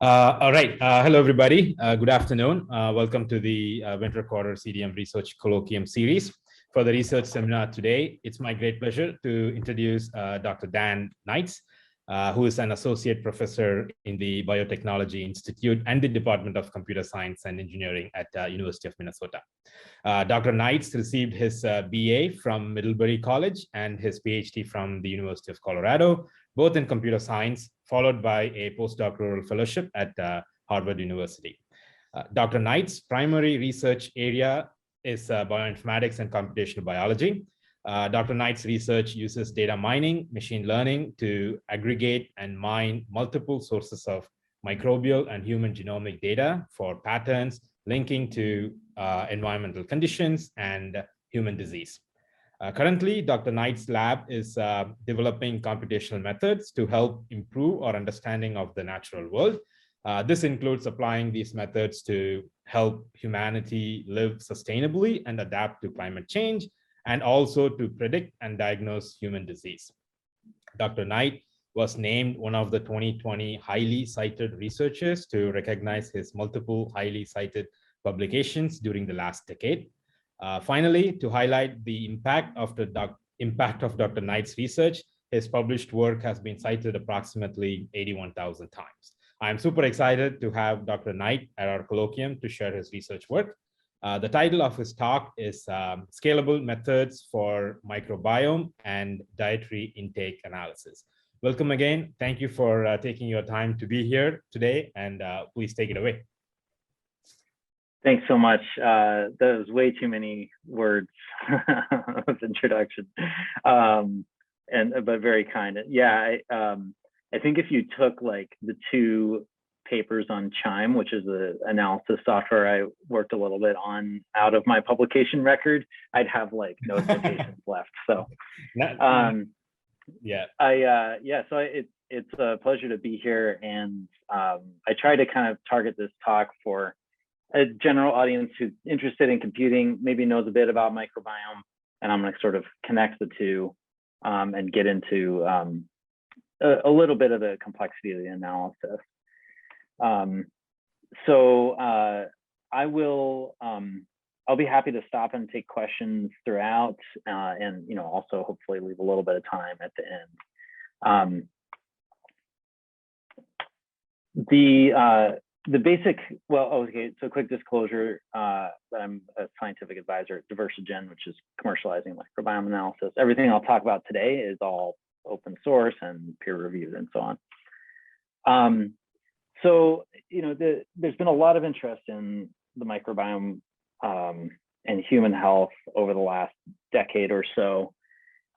All right. Hello, everybody. Good afternoon. Welcome to the Winter Quarter CDM Research Colloquium series. For the research seminar today, it's my great pleasure to introduce Dr. Dan Knights, who is an associate professor in the Biotechnology Institute and the Department of Computer Science and Engineering at University of Minnesota. Dr. Knights received his BA from Middlebury College and his PhD from the University of Colorado, both in computer science, followed by a postdoctoral fellowship at Harvard University. Dr. Knight's primary research area is bioinformatics and computational biology. Dr. Knight's research uses data mining, machine learning to aggregate and mine multiple sources of microbial and human genomic data for patterns linking to environmental conditions and human disease. Currently, Dr. Knight's lab is developing computational methods to help improve our understanding of the natural world. This includes applying these methods to help humanity live sustainably and adapt to climate change, and also to predict and diagnose human disease. Dr. Knight was named one of the 2020 highly cited researchers to recognize his multiple highly cited publications during the last decade. Finally, to highlight the impact of Dr. Knight's research, his published work has been cited approximately 81,000 times. I'm super excited to have Dr. Knight at our colloquium to share his research work. The title of his talk is Scalable Methods for Microbiome and Dietary Intake Analysis. Welcome again. Thank you for taking your time to be here today, and please take it away. Thanks so much. That was way too many words of introduction, but very kind. Yeah, I think if you took like the two papers on Chime, which is the analysis software I worked a little bit on out of my publication record, I'd have like no citations left. So, so it's a pleasure to be here, and I try to kind of target this talk for a general audience who's interested in computing, maybe knows a bit about microbiome, and I'm going to sort of connect the two and get into a little bit of the complexity of the analysis. I'll be happy to stop and take questions throughout, and also hopefully leave a little bit of time at the end. The basic, so quick disclosure that I'm a scientific advisor at Diversigen, which is commercializing microbiome analysis. Everything I'll talk about today is all open source and peer reviewed and so on. There's been a lot of interest in the microbiome and human health over the last decade or so.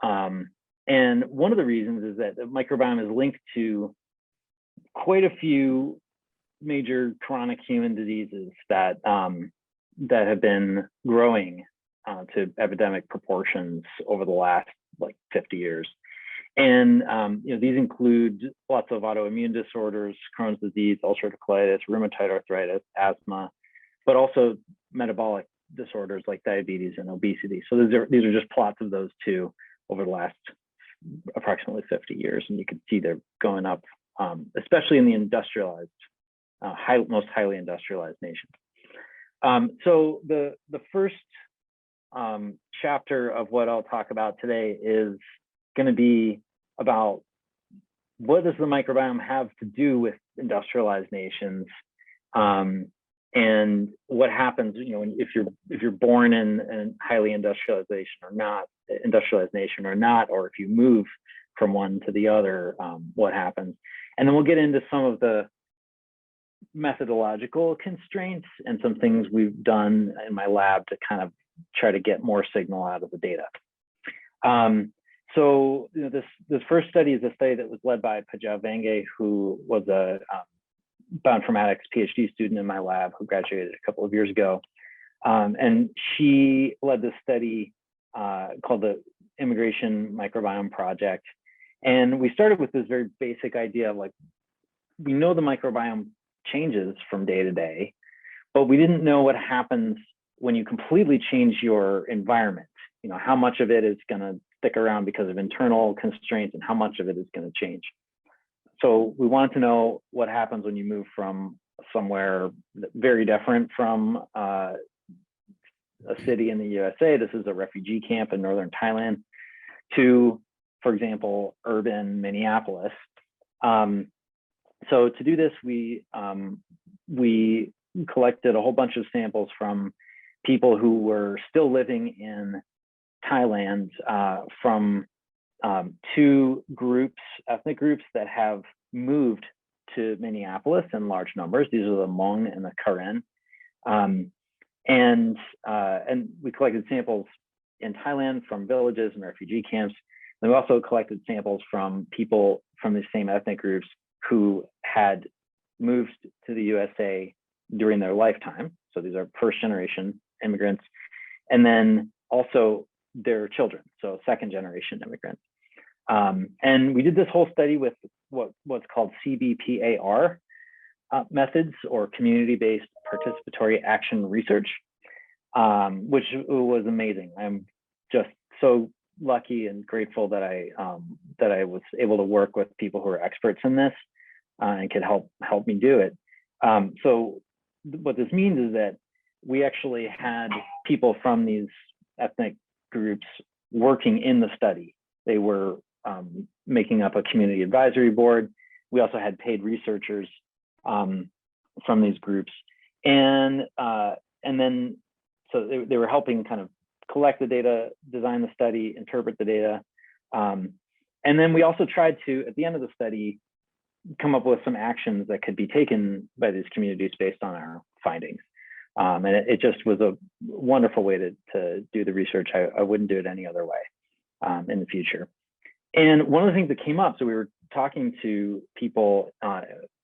And one of the reasons is that the microbiome is linked to quite a few major chronic human diseases that have been growing to epidemic proportions over the last like 50 years. And these include lots of autoimmune disorders, Crohn's disease, ulcerative colitis, rheumatoid arthritis, asthma, but also metabolic disorders like diabetes and obesity. So these are just plots of those two over the last approximately 50 years, and you can see they're going up, especially in the industrialized, most highly industrialized nations. So the first chapter of what I'll talk about today is going to be about what does the microbiome have to do with industrialized nations, and what happens, if you're born in highly industrialized nation or not, or if you move from one to the other, what happens, and then we'll get into some of the methodological constraints and some things we've done in my lab to kind of try to get more signal out of the data. So this first study is a study that was led by Pajal Vange, who was a bioinformatics PhD student in my lab who graduated a couple of years ago. And she led this study called the Immigration Microbiome Project. And we started with this very basic idea of like, we know the microbiome changes from day to day, but we didn't know what happens when you completely change your environment. How much of it is going to stick around because of internal constraints and how much of it is going to change. So we wanted to know what happens when you move from somewhere very different from a city in the USA. This is a refugee camp in northern Thailand, to, for example, urban Minneapolis. So to do this, we collected a whole bunch of samples from people who were still living in Thailand, from two groups, ethnic groups that have moved to Minneapolis in large numbers. These are the Hmong and the Karen. And we collected samples in Thailand from villages and refugee camps. And we also collected samples from people from the same ethnic groups who had moved to the USA during their lifetime. So these are first generation immigrants. And then also their children, so second generation immigrants. And we did this whole study with what's called CBPAR methods, or community-based participatory action research, which was amazing. I'm just so lucky and grateful that I was able to work with people who are experts in this and could help me do it. So what this means is that we actually had people from these ethnic groups working in the study. They were making up a community advisory board. We also had paid researchers from these groups, and then so they were helping kind of collect the data, design the study, interpret the data, and then we also tried to, at the end of the study, come up with some actions that could be taken by these communities based on our findings. And it just was a wonderful way to do the research. I wouldn't do it any other way in the future. And one of the things that came up, so we were talking to people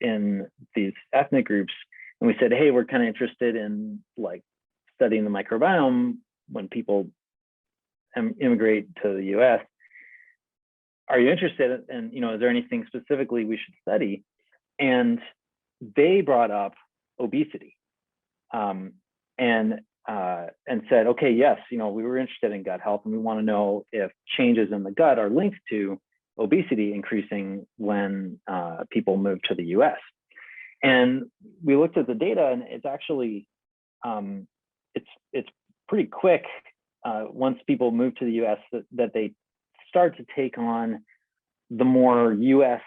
in these ethnic groups, and we said, hey, we're kind of interested in like studying the microbiome when people immigrate to the US. Are you interested in, is there anything specifically we should study? And they brought up obesity, and said, okay, yes, we were interested in gut health, and we want to know if changes in the gut are linked to obesity increasing when people move to the US. And we looked at the data, and it's actually, it's pretty quick once people move to the US that they start to take on the more US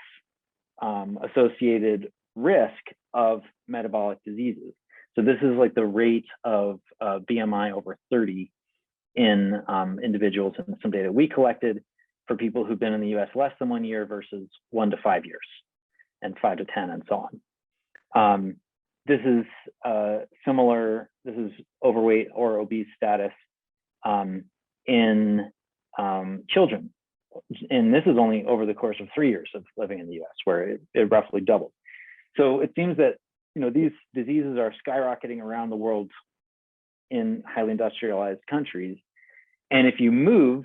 associated risk of metabolic diseases. So this is like the rate of BMI over 30 in individuals, and some data we collected for people who've been in the US less than 1 year versus 1 to 5 years, and 5 to 10, and so on. This is similar, this is overweight or obese status in children. And this is only over the course of 3 years of living in the US, where it roughly doubled. So it seems that these diseases are skyrocketing around the world in highly industrialized countries. And if you move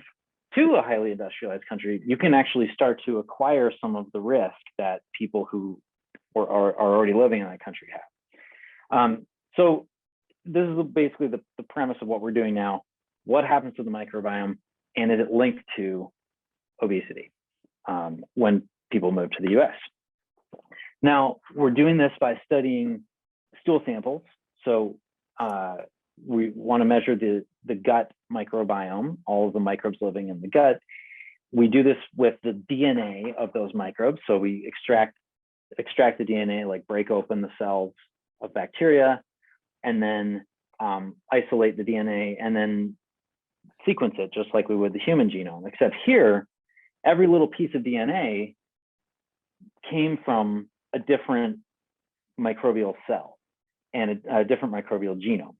to a highly industrialized country, you can actually start to acquire some of the risk that people who are already living in that country have. So this is basically the premise of what we're doing now. What happens to the microbiome, and is it linked to obesity when people move to the US? Now, we're doing this by studying stool samples. So we want to measure the gut microbiome, all of the microbes living in the gut. We do this with the DNA of those microbes. So we extract the DNA, like break open the cells of bacteria, and then isolate the DNA, and then sequence it just like we would the human genome, except here, every little piece of DNA came from a different microbial cell and a different microbial genome.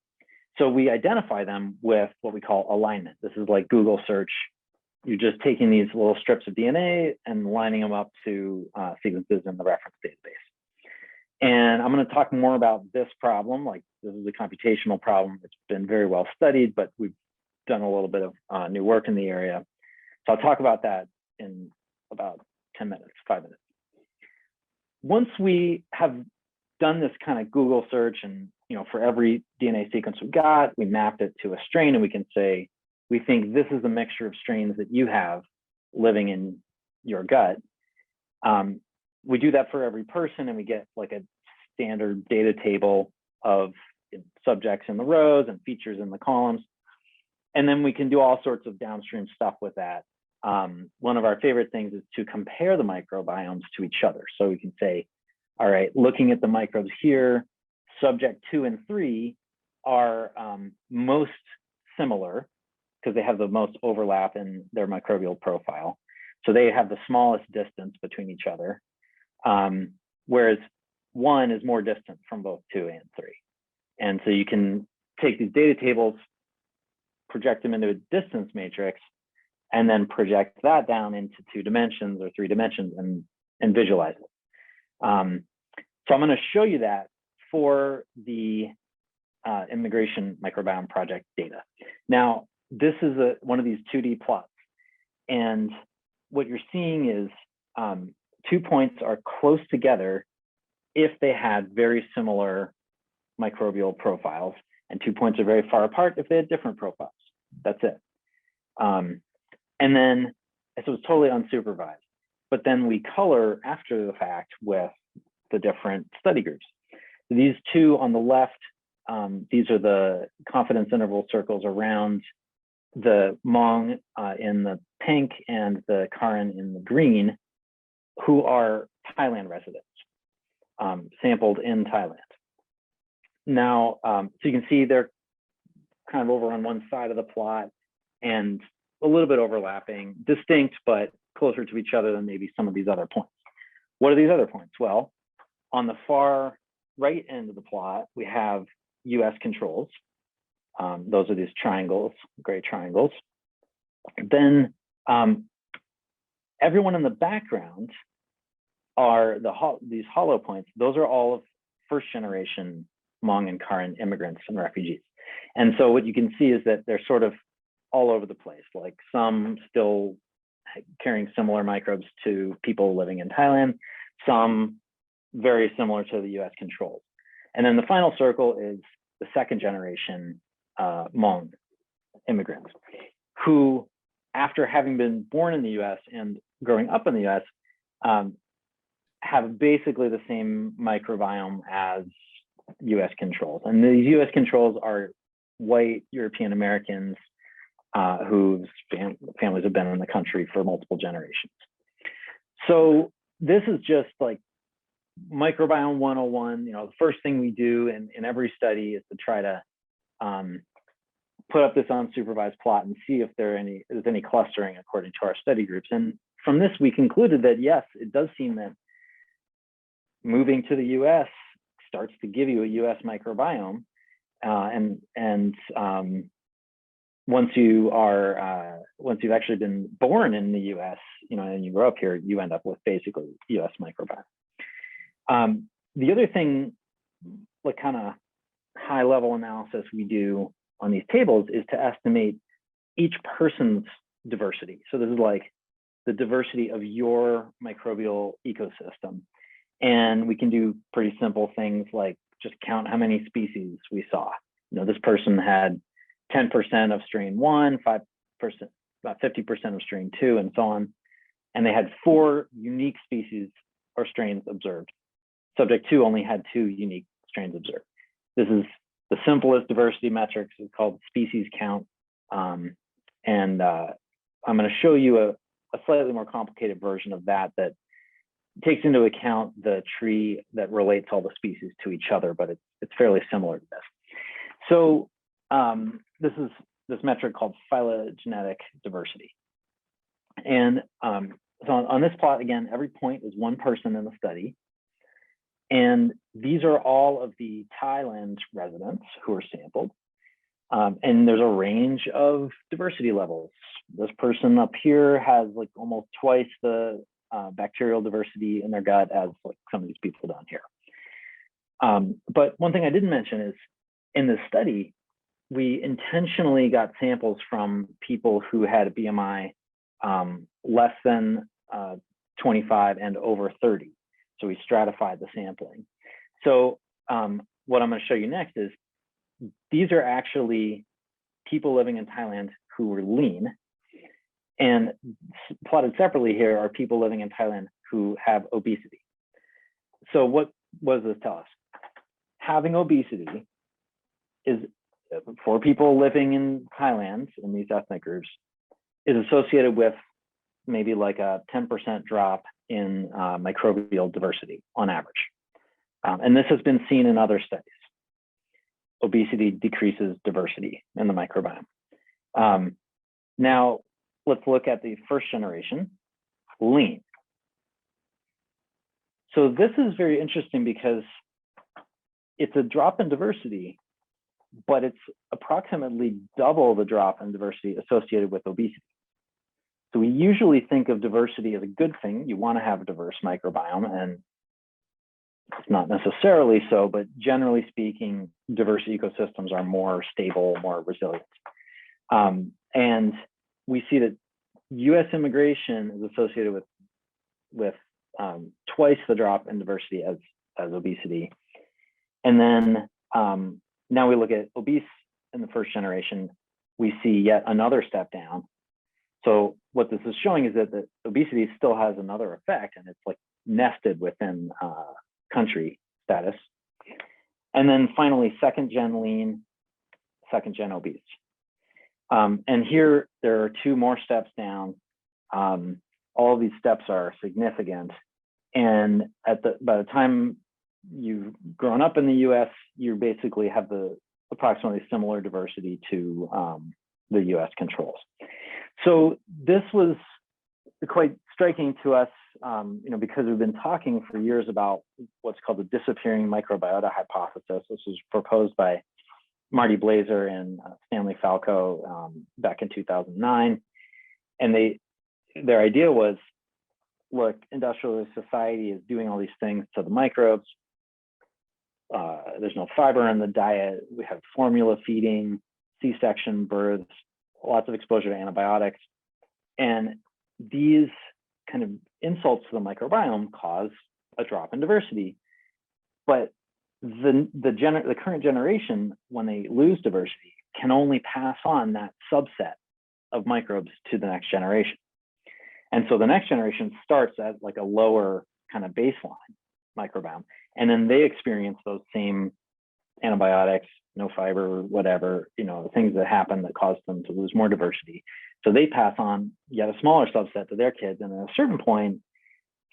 So we identify them with what we call alignment. This is like Google search. You're just taking these little strips of DNA and lining them up to sequences in the reference database. And I'm going to talk more about this problem. Like, this is a computational problem. It's been very well studied, but we've done a little bit of new work in the area. So I'll talk about that in about 10 minutes, 5 minutes. Once we have done this kind of Google search, and for every DNA sequence we've got, we mapped it to a strain, and we can say, we think this is a mixture of strains that you have living in your gut. we do that for every person, and we get like a standard data table of subjects in the rows and features in the columns. And then we can do all sorts of downstream stuff with that. One of our favorite things is to compare the microbiomes to each other. So we can say, all right, looking at the microbes here, subject 2 and 3 are most similar because they have the most overlap in their microbial profile. So they have the smallest distance between each other, whereas 1 is more distant from both 2 and 3. And so you can take these data tables, project them into a distance matrix, and then project that down into 2 dimensions or 3 dimensions and visualize it. So I'm going to show you that for the Immigration Microbiome Project data. Now, this is one of these 2D plots. And what you're seeing is 2 points are close together if they had very similar microbial profiles, and 2 points are very far apart if they had different profiles. That's it. And then, so it's totally unsupervised. But then we color after the fact with the different study groups. These 2 on the left, these are the confidence interval circles around the Hmong in the pink and the Karen in the green, who are Thailand residents, sampled in Thailand. Now, so you can see they're kind of over on one side of the plot and a little bit overlapping, distinct, but closer to each other than maybe some of these other points. What are these other points? Well, on the far right end of the plot, we have US controls. Those are these triangles, gray triangles. Then everyone in the background are these hollow points. Those are all of first generation Hmong and Karen immigrants and refugees. And so what you can see is that they're sort of all over the place, like some still carrying similar microbes to people living in Thailand, some very similar to the US controls. And then the final circle is the second generation Hmong immigrants who, after having been born in the US and growing up in the US, have basically the same microbiome as US controls. And these US controls are white European Americans whose families have been in the country for multiple generations. So this is just like microbiome 101. You know, the first thing we do in every study is to try to put up this unsupervised plot and see if there's any clustering according to our study groups. And from this, we concluded that yes, it does seem that moving to the US starts to give you a US microbiome. Once you've actually been born in the US, you know, and you grow up here, you end up with basically US microbiome. The other thing, like kind of high level analysis we do on these tables is to estimate each person's diversity. So this is like the diversity of your microbial ecosystem. And we can do pretty simple things like just count how many species we saw. You know, this person had 10% of strain 1, 5%, about 50% of strain 2, and so on. And they had 4 unique species or strains observed. Subject 2 only had 2 unique strains observed. This is the simplest diversity metrics. It's called species count. I'm going to show you a slightly more complicated version of that takes into account the tree that relates all the species to each other, but it's fairly similar to this. So this is this metric called phylogenetic diversity. And so on this plot, again, every point is one person in the study. And these are all of the Thailand residents who are sampled. And there's a range of diversity levels. This person up here has like almost twice the bacterial diversity in their gut as like some of these people down here. But one thing I didn't mention is in this study, we intentionally got samples from people who had a BMI less than 25 and over 30. So we stratified the sampling. So what I'm going to show you next is these are actually people living in Thailand who were lean. And plotted separately here are people living in Thailand who have obesity. so what does this tell us? Having obesity is, for people living in Thailand, in these ethnic groups, is associated with maybe like a 10% drop in microbial diversity on average. And this has been seen in other studies. Obesity decreases diversity in the microbiome. Now, let's look at the first generation, lean. So this is very interesting because it's a drop in diversity, but it's approximately double the drop in diversity associated with obesity. So we usually think of diversity as a good thing. You want to have a diverse microbiome, and it's not necessarily so, but generally speaking, diverse ecosystems are more stable, more resilient. And we see that US immigration is associated with twice the drop in diversity as obesity. And then now we look at obese in the first generation, we see yet another step down. So what this is showing is that the obesity still has another effect, and it's like nested within country status. And then finally, second gen lean, second gen obese. And here there are two more steps down. All of these steps are significant. And by the time you've grown up in the US, you basically have the approximately similar diversity to the US controls. So this was quite striking to us, because we've been talking for years about what's called the disappearing microbiota hypothesis. This was proposed by Marty Blaser and Stanley Falco back in 2009. And their idea was, look, industrialized society is doing all these things to the microbes. There's no fiber in the diet. We have formula feeding, C-section births, lots of exposure to antibiotics. And these kind of insults to the microbiome cause a drop in diversity. But the current generation, when they lose diversity, can only pass on that subset of microbes to the next generation. And so the next generation starts at like a lower kind of baseline microbiome, and then they experience those same antibiotics, no fiber, whatever, things that happen that cause them to lose more diversity. So they pass on yet a smaller subset to their kids. And at a certain point,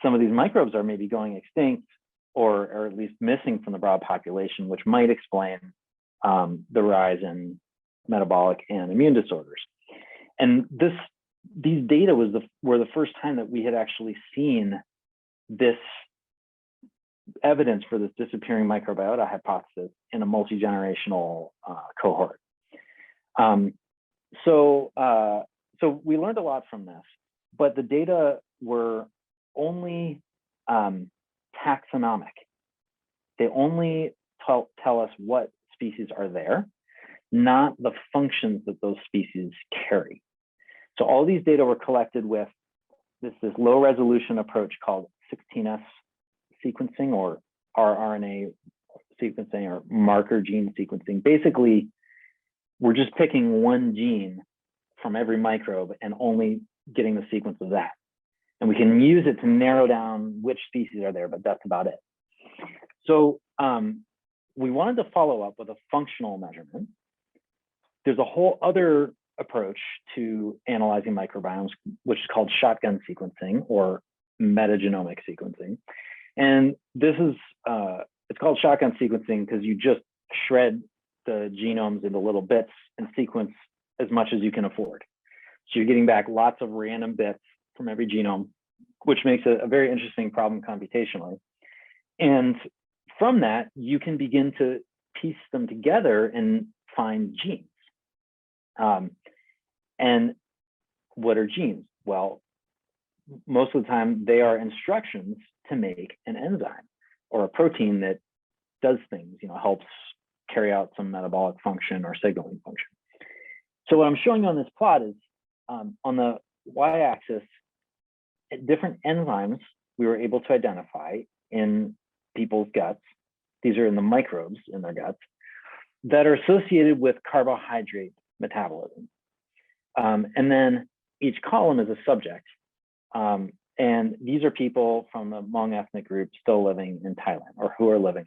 some of these microbes are maybe going extinct or at least missing from the broad population, which might explain the rise in metabolic and immune disorders. And these data were the first time that we had actually seen this evidence for this disappearing microbiota hypothesis in a multi-generational cohort. So we learned a lot from this, but the data were only taxonomic. They only tell us what species are there, not the functions that those species carry. So all these data were collected with this low resolution approach called 16S sequencing, or rRNA sequencing, or marker gene sequencing. Basically, we're just picking one gene from every microbe and only getting the sequence of that. And we can use it to narrow down which species are there, but that's about it. So we wanted to follow up with a functional measurement. There's a whole other approach to analyzing microbiomes, which is called shotgun sequencing or metagenomic sequencing. And this is, it's called shotgun sequencing because you just shred the genomes into little bits and sequence as much as you can afford. So you're getting back lots of random bits from every genome, which makes it a very interesting problem computationally. And from that, you can begin to piece them together and find genes. And what are genes? Well, most of the time they are instructions to make an enzyme or a protein that does things, helps carry out some metabolic function or signaling function. So what I'm showing you on this plot is on the y-axis, different enzymes we were able to identify in people's guts. These are in the microbes in their guts that are associated with carbohydrate metabolism. And then each column is a subject. And these are people from the Hmong ethnic group still living in Thailand, or who are living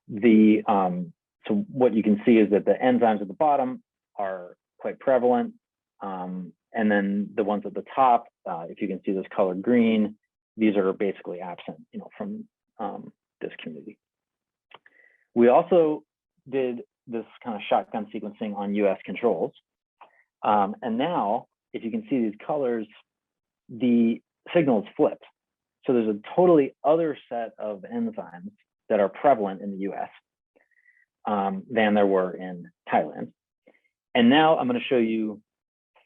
in Thailand. So what you can see is that the enzymes at the bottom are quite prevalent. And then the ones at the top, if you can see this color green, these are basically absent, from this community. We also did this kind of shotgun sequencing on US controls. And now, if you can see these colors, the signal is flipped. So there's a totally other set of enzymes that are prevalent in the US than there were in Thailand. And now I'm going to show you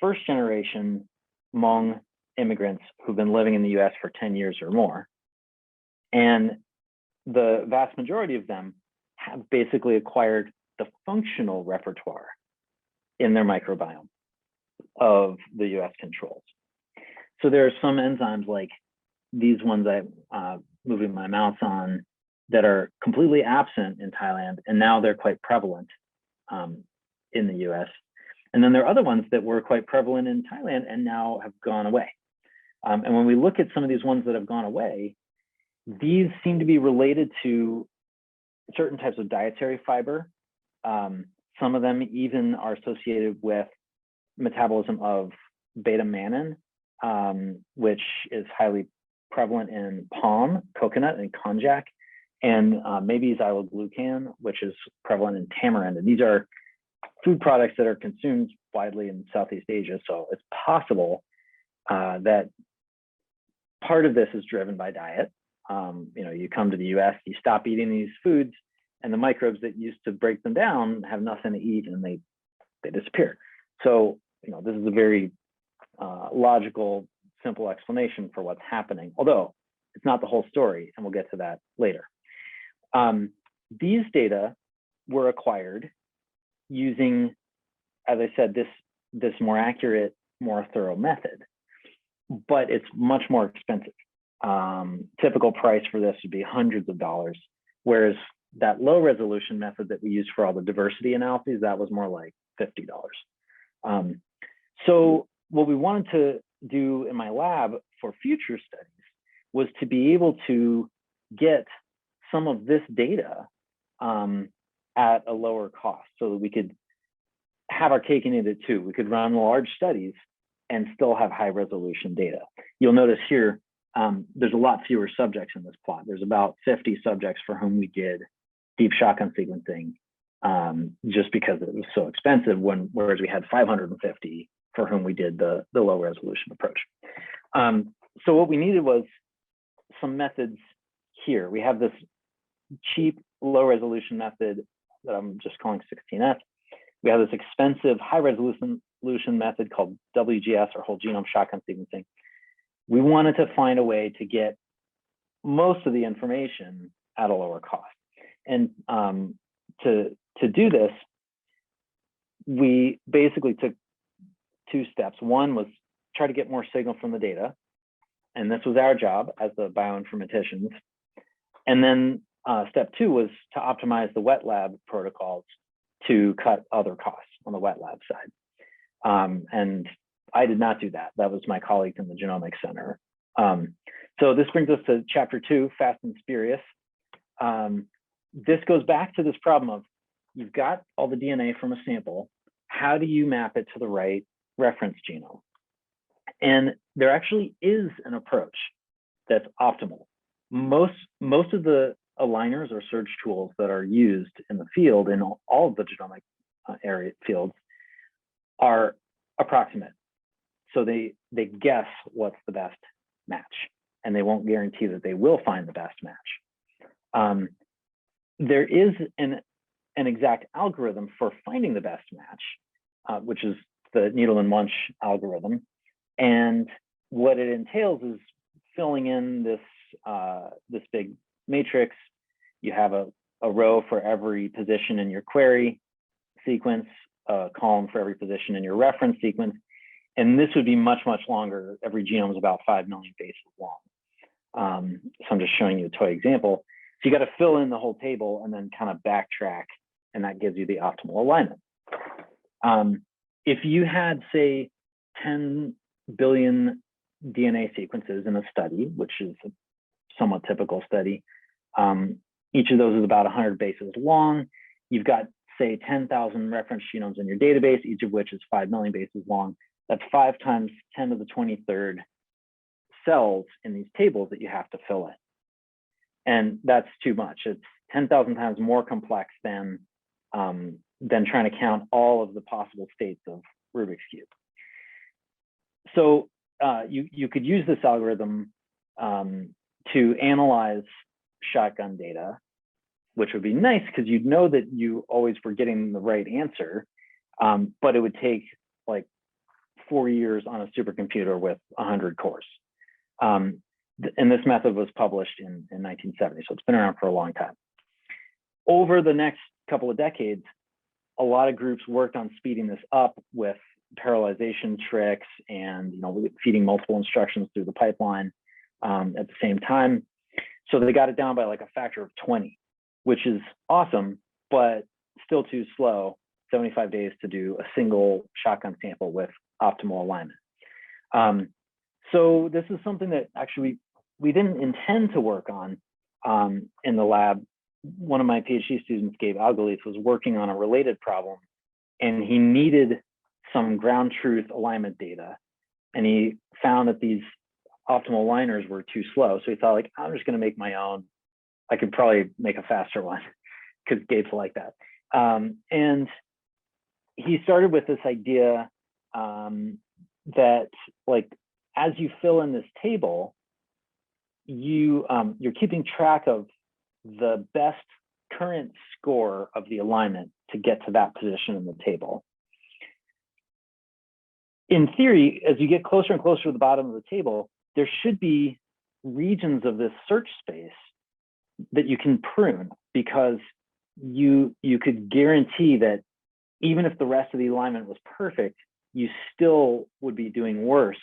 first generation Hmong immigrants who've been living in the US for 10 years or more. And the vast majority of them have basically acquired the functional repertoire in their microbiome of the US controls. So there are some enzymes like these ones I'm moving my mouse on that are completely absent in Thailand, and now they're quite prevalent in the US. And then there are other ones that were quite prevalent in Thailand and now have gone away. And when we look at some of these ones that have gone away, these seem to be related to certain types of dietary fiber. Some of them even are associated with metabolism of beta-mannan, which is highly prevalent in palm, coconut, and konjac, and maybe xyloglucan, which is prevalent in tamarind. And these are food products that are consumed widely in Southeast Asia. So it's possible that part of this is driven by diet. You come to the US, you stop eating these foods, and the microbes that used to break them down have nothing to eat, and they disappear. So this is a very logical, simple explanation for what's happening, although it's not the whole story, and we'll get to that later. These data were acquired using, as I said, this more accurate, more thorough method, but it's much more expensive. Typical price for this would be hundreds of dollars, whereas that low resolution method that we used for all the diversity analyses, that was more like $50. So what we wanted to do in my lab for future studies was to be able to get some of this data at a lower cost so that we could have our cake and eat it too. We could run large studies and still have high resolution data. You'll notice here, there's a lot fewer subjects in this plot. There's about 50 subjects for whom we did deep shotgun sequencing just because it was so expensive, whereas we had 550 for whom we did the low resolution approach. So what we needed was some methods here. We have this cheap low resolution method that I'm just calling 16S. We have this expensive high resolution method called WGS, or whole genome shotgun sequencing. We wanted to find a way to get most of the information at a lower cost. And to do this, we basically took two steps. One was try to get more signal from the data. And this was our job as the bioinformaticians. And then step two was to optimize the wet lab protocols to cut other costs on the wet lab side. And I did not do that. That was my colleagues in the Genomics Center. So this brings us to chapter 2, fast and spurious. This goes back to this problem of you've got all the DNA from a sample. How do you map it to the right reference genome? And there actually is an approach that's optimal. Most of the aligners or search tools that are used in the field, in all of the genomic area fields, are approximate. So they guess what's the best match, and they won't guarantee that they will find the best match. There is an exact algorithm for finding the best match, which is the Needleman-Wunsch algorithm. And what it entails is filling in this big matrix. You have a row for every position in your query sequence, a column for every position in your reference sequence. And this would be much, much longer. Every genome is about 5 million bases long. So I'm just showing you a toy example. So you got to fill in the whole table and then kind of backtrack, and that gives you the optimal alignment. If you had, say, 10 billion DNA sequences in a study, which is a somewhat typical study. Each of those is about 100 bases long. You've got, say, 10,000 reference genomes in your database, each of which is 5 million bases long. That's 5 times 10 to the 23rd cells in these tables that you have to fill in. And that's too much. It's 10,000 times more complex than trying to count all of the possible states of Rubik's Cube. So you could use this algorithm to analyze shotgun data, which would be nice because you'd know that you always were getting the right answer, but it would take like 4 years on a supercomputer with 100 cores. And this method was published in 1970, so it's been around for a long time. Over the next couple of decades, a lot of groups worked on speeding this up with parallelization tricks and feeding multiple instructions through the pipeline at the same time. So they got it down by like a factor of 20, which is awesome, but still too slow. 75 days to do a single shotgun sample with optimal alignment. So this is something that actually we didn't intend to work on in the lab. One of my PhD students, Gabe Algaleith, was working on a related problem, and he needed some ground truth alignment data. And he found that these optimal aligners were too slow. So he thought, like, I'm just going to make my own. I could probably make a faster one because Gabe's like that. And he started with this idea that, like, as you fill in this table, you're keeping track of the best current score of the alignment to get to that position in the table. In theory, as you get closer and closer to the bottom of the table, there should be regions of this search space that you can prune, because you could guarantee that even if the rest of the alignment was perfect, you still would be doing worse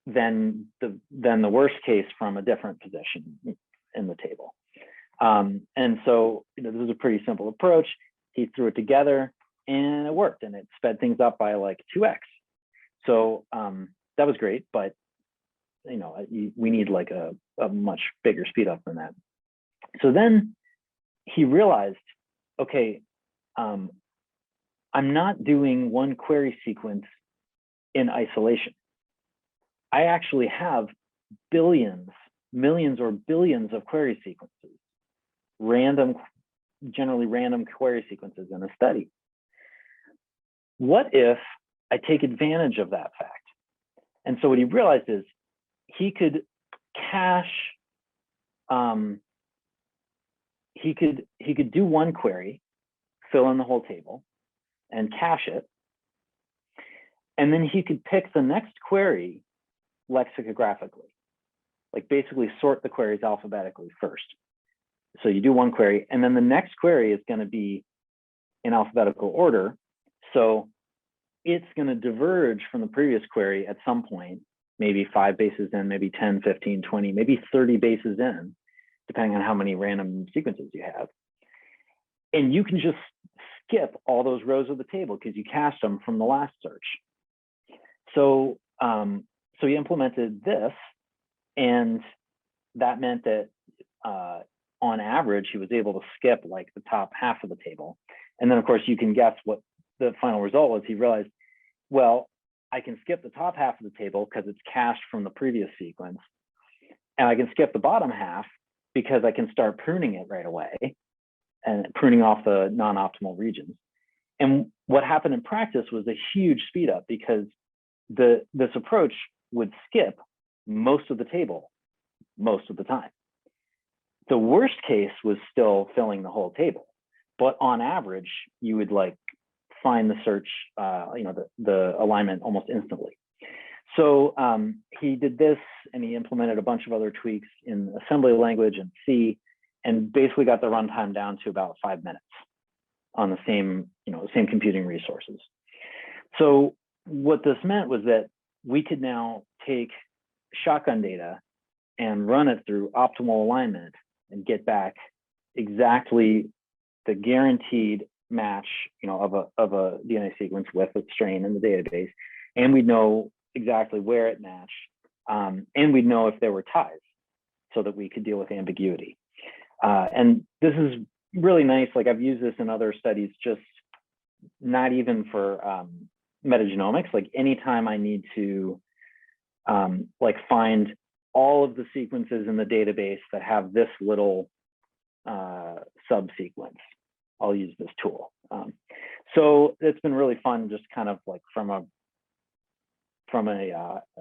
than the worst case from a different position in the table. And so, this is a pretty simple approach. He threw it together and it worked, and it sped things up by like 2x. So that was great, but we need like a much bigger speed up than that. So then he realized, okay, I'm not doing one query sequence in isolation. I actually have billions, millions, or billions of query sequences, generally random query sequences in a study. What if I take advantage of that fact? And so what he realized is he could cache, he could do one query, fill in the whole table, and cache it. And then he could pick the next query lexicographically, like basically sort the queries alphabetically first. So you do one query, and then the next query is going to be in alphabetical order. So it's going to diverge from the previous query at some point, maybe 5 bases in, maybe 10, 15, 20, maybe 30 bases in, depending on how many random sequences you have. And you can just skip all those rows of the table because you cached them from the last search. So, so he implemented this, and that meant that on average, he was able to skip like the top half of the table. And then of course you can guess what the final result was. He realized, well, I can skip the top half of the table because it's cached from the previous sequence. And I can skip the bottom half because I can start pruning it right away and pruning off the non-optimal regions. And what happened in practice was a huge speed up, because this approach would skip most of the table most of the time. The worst case was still filling the whole table, but on average, you would like find the search, the alignment almost instantly. So he did this, and he implemented a bunch of other tweaks in assembly language and C, and basically got the runtime down to about 5 minutes on the same computing resources. So what this meant was that we could now take shotgun data and run it through optimal alignment and get back exactly the guaranteed match, of a DNA sequence with a strain in the database, and we'd know exactly where it matched And we'd know if there were ties so that we could deal with ambiguity. And this is really nice. Like I've used this in other studies, just not even for metagenomics. Like anytime I need to like find all of the sequences in the database that have this little subsequence, I'll use this tool. So it's been really fun, just kind of like from a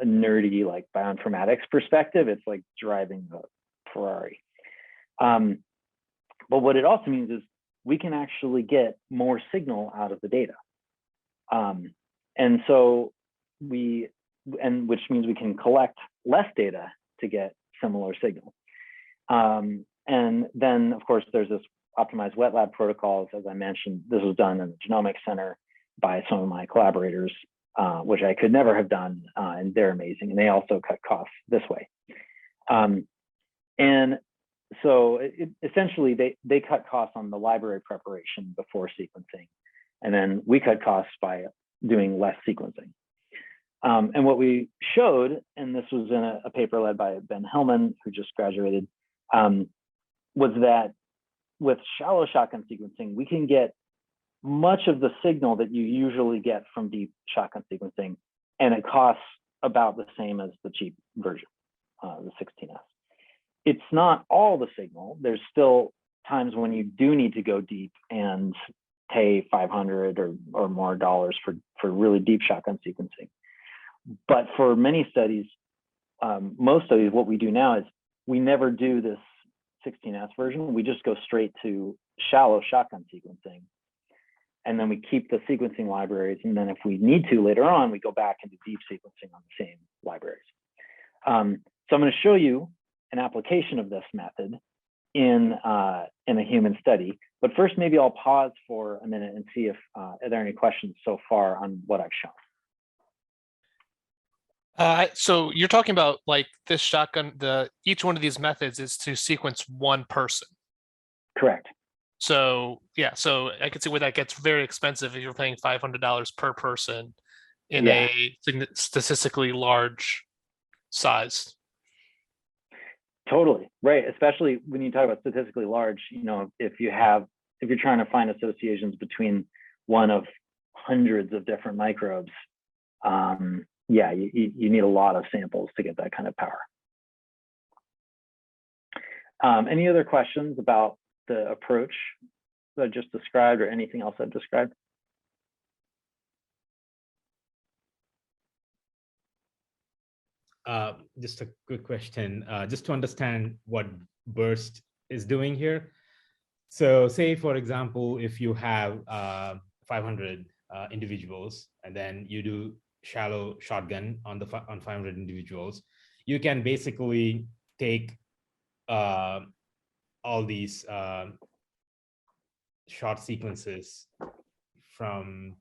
nerdy like bioinformatics perspective. It's like driving the Ferrari. But what it also means is we can actually get more signal out of the data. And so which means we can collect less data to get similar signal. And then of course there's this optimized wet lab protocols. As I mentioned, this was done in the Genomics Center by some of my collaborators, which I could never have done, and they're amazing. And they also cut costs this way. And so essentially they cut costs on the library preparation before sequencing. And then we cut costs by doing less sequencing. And what we showed, and this was in a paper led by Ben Hellman, who just graduated, was that with shallow shotgun sequencing, we can get much of the signal that you usually get from deep shotgun sequencing, and it costs about the same as the cheap version, the 16S. It's not all the signal. There's still times when you do need to go deep and pay $500 or more dollars for really deep shotgun sequencing. But for many studies, most studies, what we do now is we never do this 16S version. We just go straight to shallow shotgun sequencing. And then we keep the sequencing libraries. And then if we need to later on, we go back into deep sequencing on the same libraries. So I'm going to show you an application of this method in a human study. But first, maybe I'll pause for a minute and see if are there any questions so far on what I've shown. So you're talking about like this shotgun, each one of these methods is to sequence one person. Correct. So yeah, so I can see where that gets very expensive if you're paying $500 per person in a statistically large size. Totally, right. Especially when you talk about statistically large, you know, if you're trying to find associations between one of hundreds of different microbes, yeah, you need a lot of samples to get that kind of power. Any other questions about the approach that I just described or anything else I've described? Just a quick question, just to understand what BURST is doing here. So say, for example, if you have 500 individuals and then you do shallow shotgun on 500 individuals, you can basically take all these short sequences from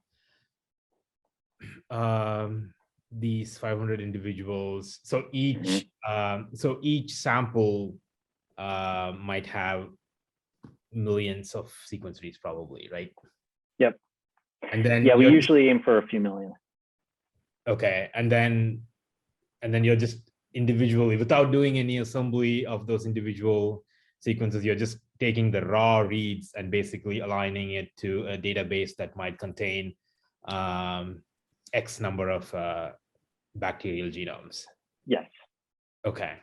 these 500 individuals. So each sample might have millions of sequence reads, probably, right? Yep. And then we usually aim for a few million. Okay, and then you're just individually, without doing any assembly of those individual sequences, you're just taking the raw reads and basically aligning it to a database that might contain X number of bacterial genomes. Yes. Okay.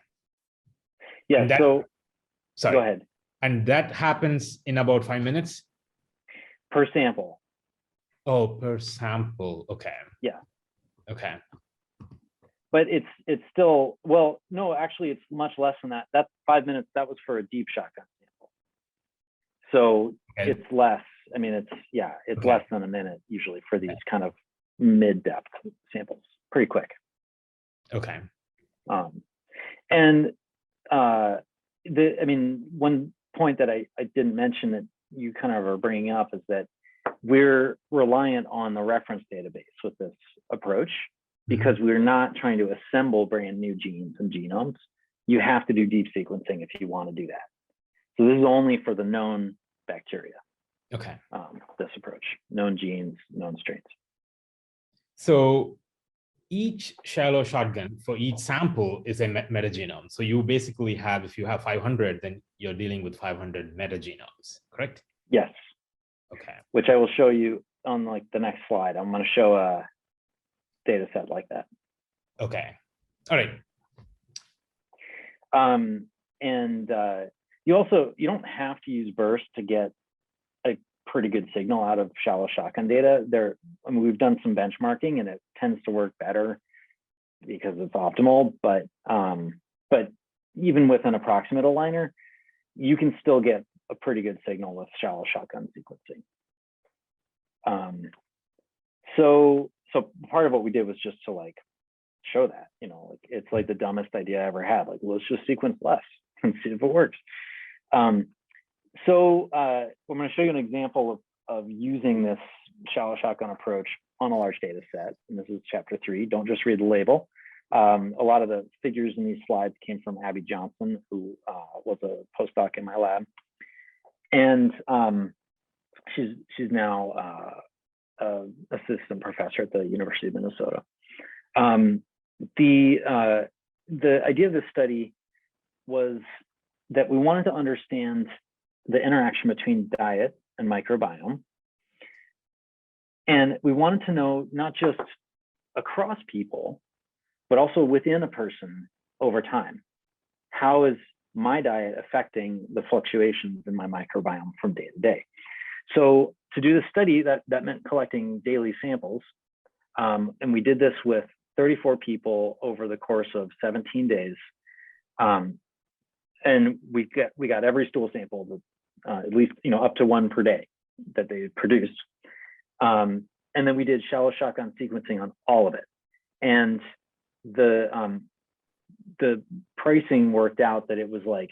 Yeah. So sorry. Go ahead. And that happens in about 5 minutes? Per sample. Oh, per sample. Okay. Yeah. Okay. But it's still, well, no, actually it's much less than that. That's 5 minutes. That was for a deep shotgun sample. So okay. It's less. I mean, it's okay. Less than a minute usually for these kind of mid-depth samples. Pretty quick. Okay. I mean, one point that I didn't mention that you kind of are bringing up is that we're reliant on the reference database with this approach because we're not trying to assemble brand new genes and genomes. You have to do deep sequencing if you want to do that. So this is only for the known bacteria. Okay. This approach, known genes, known strains. So each shallow shotgun for each sample is a metagenome. So you basically have, if you have 500, then you're dealing with 500 metagenomes, correct? Yes. Okay. Which I will show you on like the next slide. I'm going to show a data set like that. Okay. All right. You don't have to use burst to get a pretty good signal out of shallow shotgun data. I mean, we've done some benchmarking and it tends to work better because it's optimal, but even with an approximate aligner, you can still get a pretty good signal with shallow shotgun sequencing. So part of what we did was just to like show that, you know, like it's like the dumbest idea I ever had. Like, let's just sequence less and see if it works. I'm going to show you an example of using this shallow shotgun approach on a large data set. And this is chapter 3. Don't just read the label. A lot of the figures in these slides came from Abby Johnson, who was a postdoc in my lab. And she's now assistant professor at the University of Minnesota. The idea of this study was that we wanted to understand the interaction between diet and microbiome. And we wanted to know not just across people, but also within a person over time. How is my diet affecting the fluctuations in my microbiome from day to day? So to do this study, that meant collecting daily samples. And we did this with 34 people over the course of 17 days. And we got every stool sample, at least, you know, up to one per day that they produced. And then we did shallow shotgun sequencing on all of it. And the pricing worked out that it was like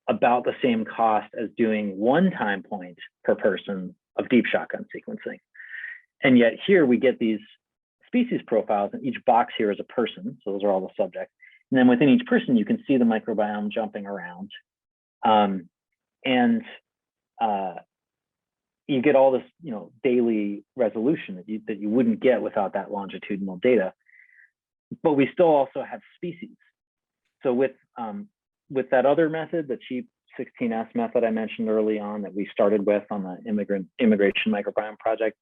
about the same cost as doing one time point per person of deep shotgun sequencing. And yet here we get these species profiles, and each box here is a person. So those are all the subjects. And then within each person, you can see the microbiome jumping around. You get all this, you know, daily resolution that you wouldn't get without that longitudinal data. But we still also have species. So with that other method, the cheap 16S method I mentioned early on that we started with on the immigration microbiome project,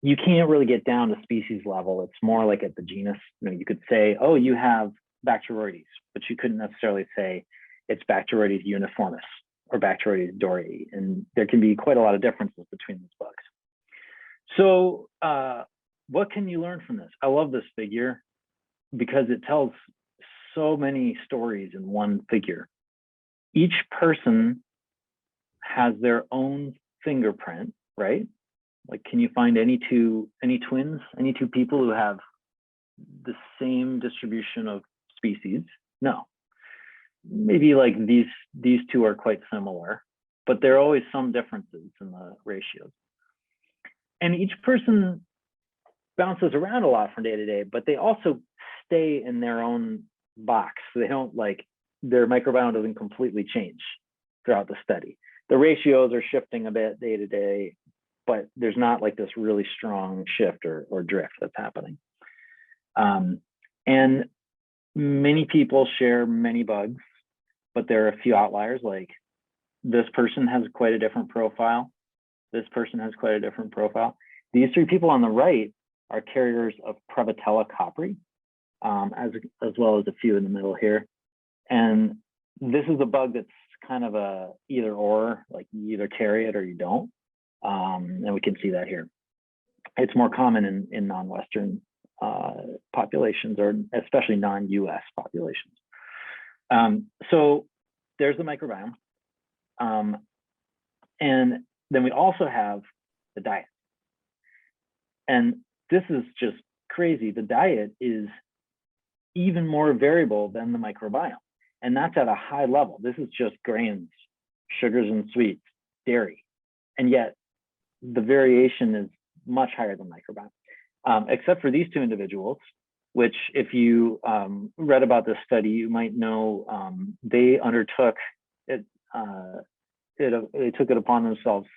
you can't really get down to species level. It's more like at the genus. You know, you could say, oh, you have Bacteroides, but you couldn't necessarily say it's Bacteroides uniformis or Bacteroides dorii. And there can be quite a lot of differences between these bugs. So what can you learn from this? I love this figure because it tells so many stories in one figure. Each person has their own fingerprint, right? Like, can you find any twins, any two people who have the same distribution of species? No. Maybe like these two are quite similar, but there are always some differences in the ratios. And each person bounces around a lot from day to day, but they also stay in their own box. So they don't, like, their microbiome doesn't completely change throughout the study. The ratios are shifting a bit day to day, but there's not like this really strong shift or drift that's happening. And many people share many bugs, but there are a few outliers. Like, this person has quite a different profile. This person has quite a different profile. These three people on the right are carriers of Prevotella copri, as well as a few in the middle here. And this is a bug that's kind of a either or, like you either carry it or you don't. And we can see that here. It's more common in non-Western populations, or especially non-US populations. So there's the microbiome. And then we also have the diet. And this is just crazy. The diet is even more variable than the microbiome. And that's at a high level. This is just grains, sugars and sweets, dairy. And yet the variation is much higher than microbiome, except for these two individuals, which if you read about this study, you might know they undertook it, they took it upon themselves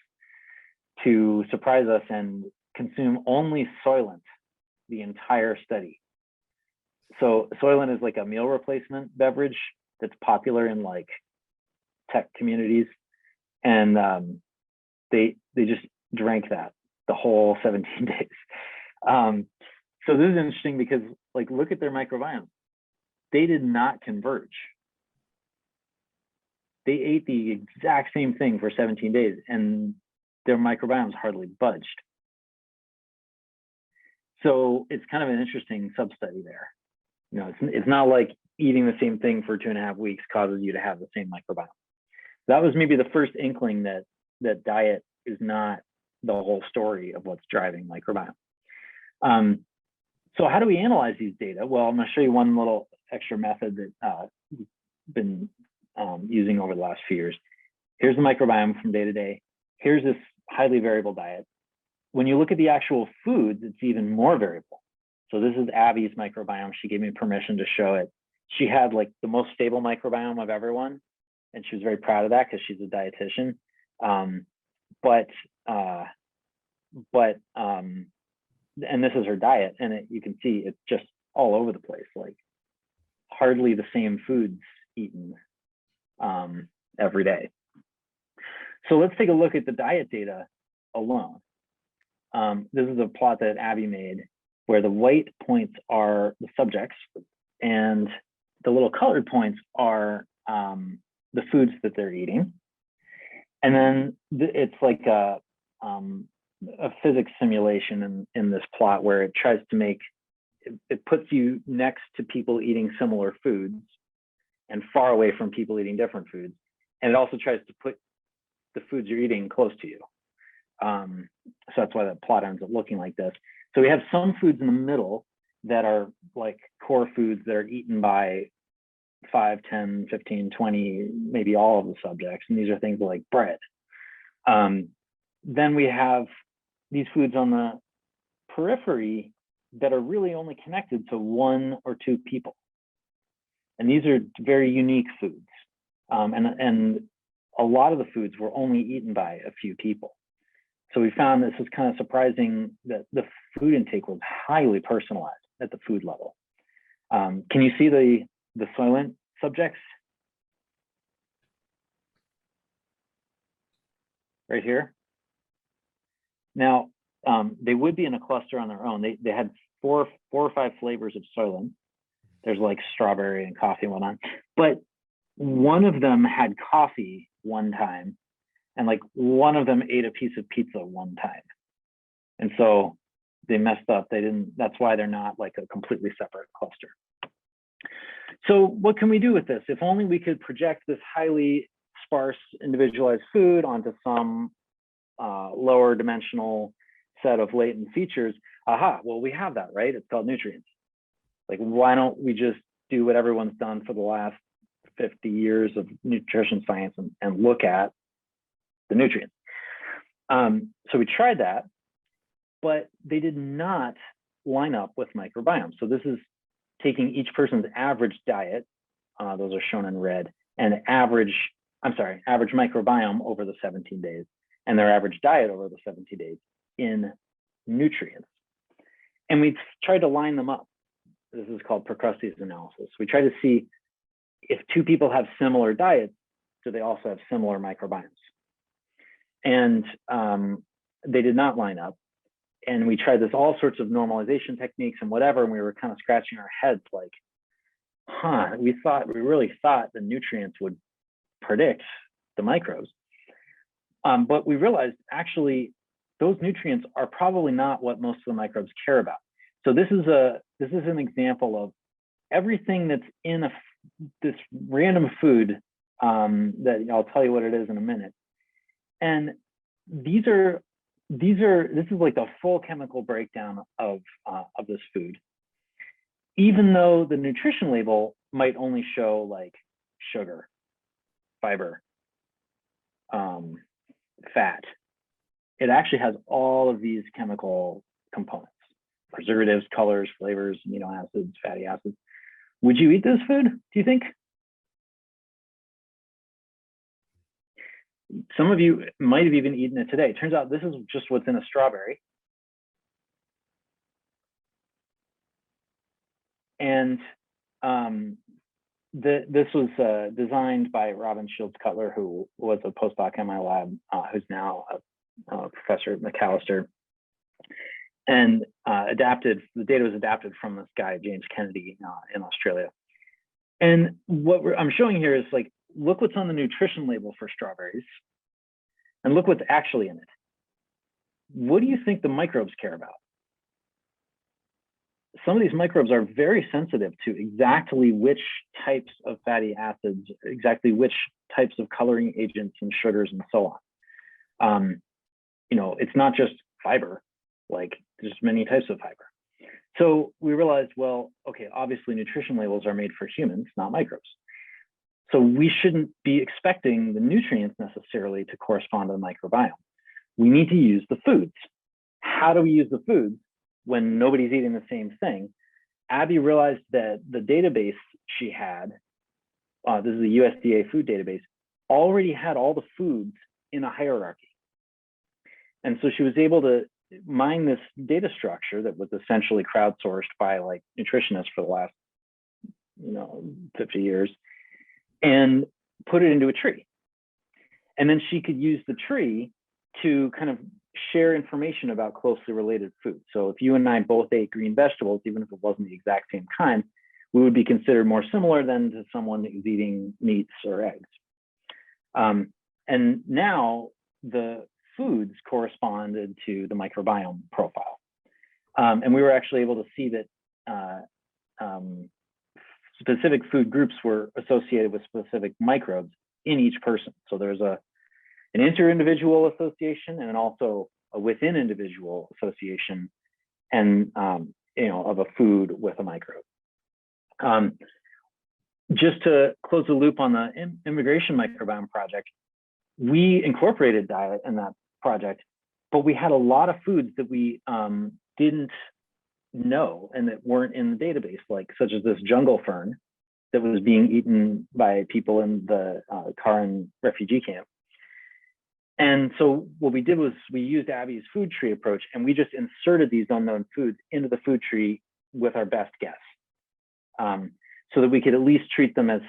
to surprise us and consume only soylent the entire study. So Soylent is like a meal replacement beverage that's popular in like tech communities, and they just drank that the whole 17 days. So this is interesting because, like, look at their microbiome. They did not converge. They ate the exact same thing for 17 days, and their microbiomes hardly budged. So it's kind of an interesting sub-study there. You know, it's not like eating the same thing for 2.5 weeks causes you to have the same microbiome. That was maybe the first inkling that diet is not the whole story of what's driving microbiome. So how do we analyze these data? Well, I'm going to show you one little extra method that we've been using over the last few years. Here's the microbiome from day to day. Here's this highly variable diet. When you look at the actual foods, it's even more variable. So this is Abby's microbiome. She gave me permission to show it. She had like the most stable microbiome of everyone, and she was very proud of that because she's a dietitian. And this is her diet, and you can see it's just all over the place, like hardly the same foods eaten every day. So let's take a look at the diet data alone. This is a plot that Abby made where the white points are the subjects and the little colored points are the foods that they're eating. And then it's like a physics simulation in this plot where it tries to make, it puts you next to people eating similar foods and far away from people eating different foods. And it also tries to put the foods you're eating close to you. So that's why the plot ends up looking like this. So we have some foods in the middle that are like core foods that are eaten by 5, 10, 15, 20, maybe all of the subjects. And these are things like bread. Then we have these foods on the periphery that are really only connected to 1 or 2 people. And these are very unique foods. And a lot of the foods were only eaten by a few people. So we found this is kind of surprising that the food intake was highly personalized at the food level. Can you see the Soylent subjects? Right here. Now, they would be in a cluster on their own. They had four or five flavors of Soylent. There's like strawberry and coffee and whatnot. But one of them had coffee one time, and like one of them ate a piece of pizza one time. And so they messed up. That's why they're not like a completely separate cluster. So what can we do with this? If only we could project this highly sparse individualized food onto some lower dimensional set of latent features. Aha, well, we have that, right? It's called nutrients. Like, why don't we just do what everyone's done for the last 50 years of nutrition science and look at the nutrients? So we tried that, but they did not line up with microbiome. So this is taking each person's average diet, those are shown in red, and average microbiome over the 17 days, and their average diet over the 17 days in nutrients. And we tried to line them up. This is called Procrustes analysis. We try to see if 2 people have similar diets, do they also have similar microbiomes? And they did not line up. And we tried this all sorts of normalization techniques and whatever, and we were kind of scratching our heads like, we really thought the nutrients would predict the microbes. But we realized actually those nutrients are probably not what most of the microbes care about. So this is an example of everything that's in this random food that I'll tell you what it is in a minute. And this is like the full chemical breakdown of this food. Even though the nutrition label might only show like sugar, fiber, fat, it actually has all of these chemical components: preservatives, colors, flavors, amino acids, fatty acids. Would you eat this food, do you think? Some of you might have even eaten it today. It turns out this is just what's in a strawberry. And this was designed by Robin Shields Cutler, who was a postdoc in my lab, who's now a professor at McAllister, and the data was adapted from this guy, James Kennedy, in Australia. And what I'm showing here is like, look what's on the nutrition label for strawberries, and look what's actually in it. What do you think the microbes care about? Some of these microbes are very sensitive to exactly which types of fatty acids, exactly which types of coloring agents and sugars and so on. You know, it's not just fiber, like there's many types of fiber. So we realized, well, okay, obviously nutrition labels are made for humans, not microbes. So we shouldn't be expecting the nutrients necessarily to correspond to the microbiome. We need to use the foods. How do we use the foods when nobody's eating the same thing? Abby realized that the database she had, this is the USDA food database, already had all the foods in a hierarchy. And so she was able to mine this data structure that was essentially crowdsourced by like nutritionists for the last, 50 years, and put it into a tree. And then she could use the tree to kind of share information about closely related foods. So if you and I both ate green vegetables, even if it wasn't the exact same kind, we would be considered more similar than to someone who's eating meats or eggs. And now the foods corresponded to the microbiome profile. And we were actually able to see that specific food groups were associated with specific microbes in each person. So there's an inter-individual association and also a within individual association and of a food with a microbe. Just to close the loop on the immigration microbiome project, we incorporated diet in that project, but we had a lot of foods that we didn't know and that weren't in the database, like such as this jungle fern that was being eaten by people in the Karen refugee camp. And so what we did was we used Abby's food tree approach, and we just inserted these unknown foods into the food tree with our best guess, so that we could at least treat them as,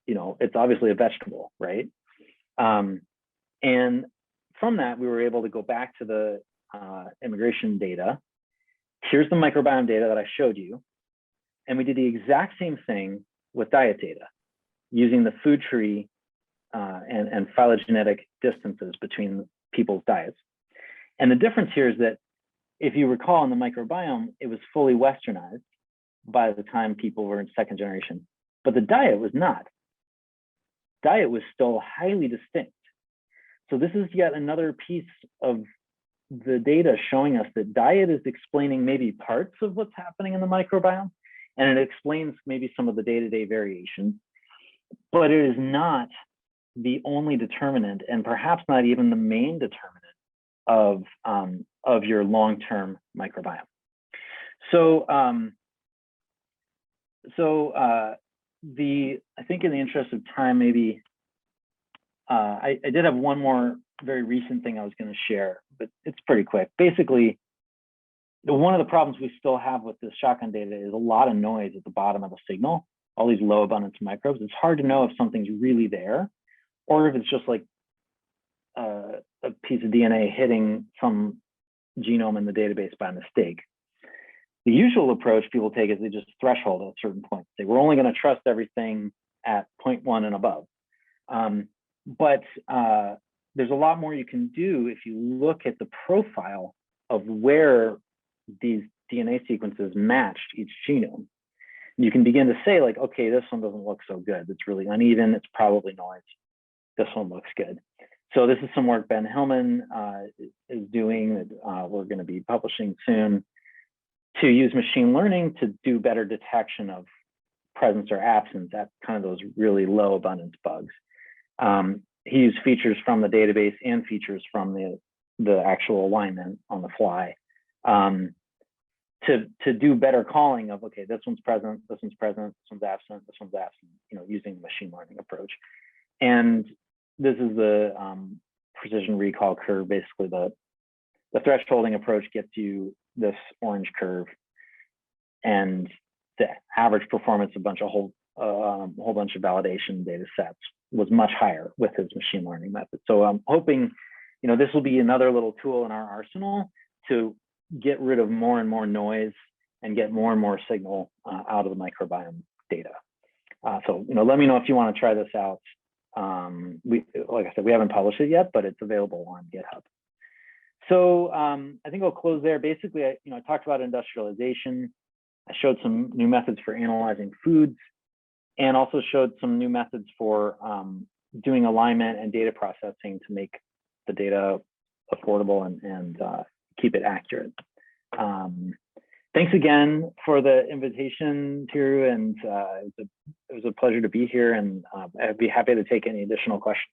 it's obviously a vegetable, right? And from that, we were able to go back to the immigration data. Here's the microbiome data that I showed you. And we did the exact same thing with diet data, using the food tree and phylogenetic distances between people's diets. And the difference here is that if you recall in the microbiome, it was fully westernized by the time people were in second generation, but the diet was not. Diet was still highly distinct. So this is yet another piece of the data showing us that diet is explaining maybe parts of what's happening in the microbiome, and it explains maybe some of the day-to-day variations, but it is not the only determinant, and perhaps not even the main determinant of your long-term microbiome. So, I think in the interest of time, maybe I did have one more very recent thing I was going to share, but it's pretty quick. Basically, one of the problems we still have with this shotgun data is a lot of noise at the bottom of the signal, all these low abundance microbes. It's hard to know if something's really there, or if it's just like a piece of DNA hitting some genome in the database by mistake. The usual approach people take is they just threshold at a certain point. Say, we're only going to trust everything at 0.1 and above. But there's a lot more you can do if you look at the profile of where these DNA sequences matched each genome. You can begin to say, like, okay, this one doesn't look so good. It's really uneven. It's probably noise. This one looks good. So this is some work Ben Hillman is doing that we're going to be publishing soon, to use machine learning to do better detection of presence or absence at kind of those really low abundance bugs. He used features from the database and features from the actual alignment on the fly to do better calling of, okay, this one's present, this one's present, this one's absent, this one's absent, using the machine learning approach. And this is the precision recall curve. Basically, the thresholding approach gets you this orange curve, and the average performance of a whole bunch of validation data sets was much higher with his machine learning method. So I'm hoping, this will be another little tool in our arsenal to get rid of more and more noise and get more and more signal out of the microbiome data. So let me know if you want to try this out. Like I said, we haven't published it yet, but it's available on GitHub. So I think I'll close there. Basically, I talked about industrialization. I showed some new methods for analyzing foods, and also showed some new methods for doing alignment and data processing to make the data affordable and keep it accurate. Thanks again for the invitation, Tiru, and it was a pleasure to be here, and I'd be happy to take any additional questions.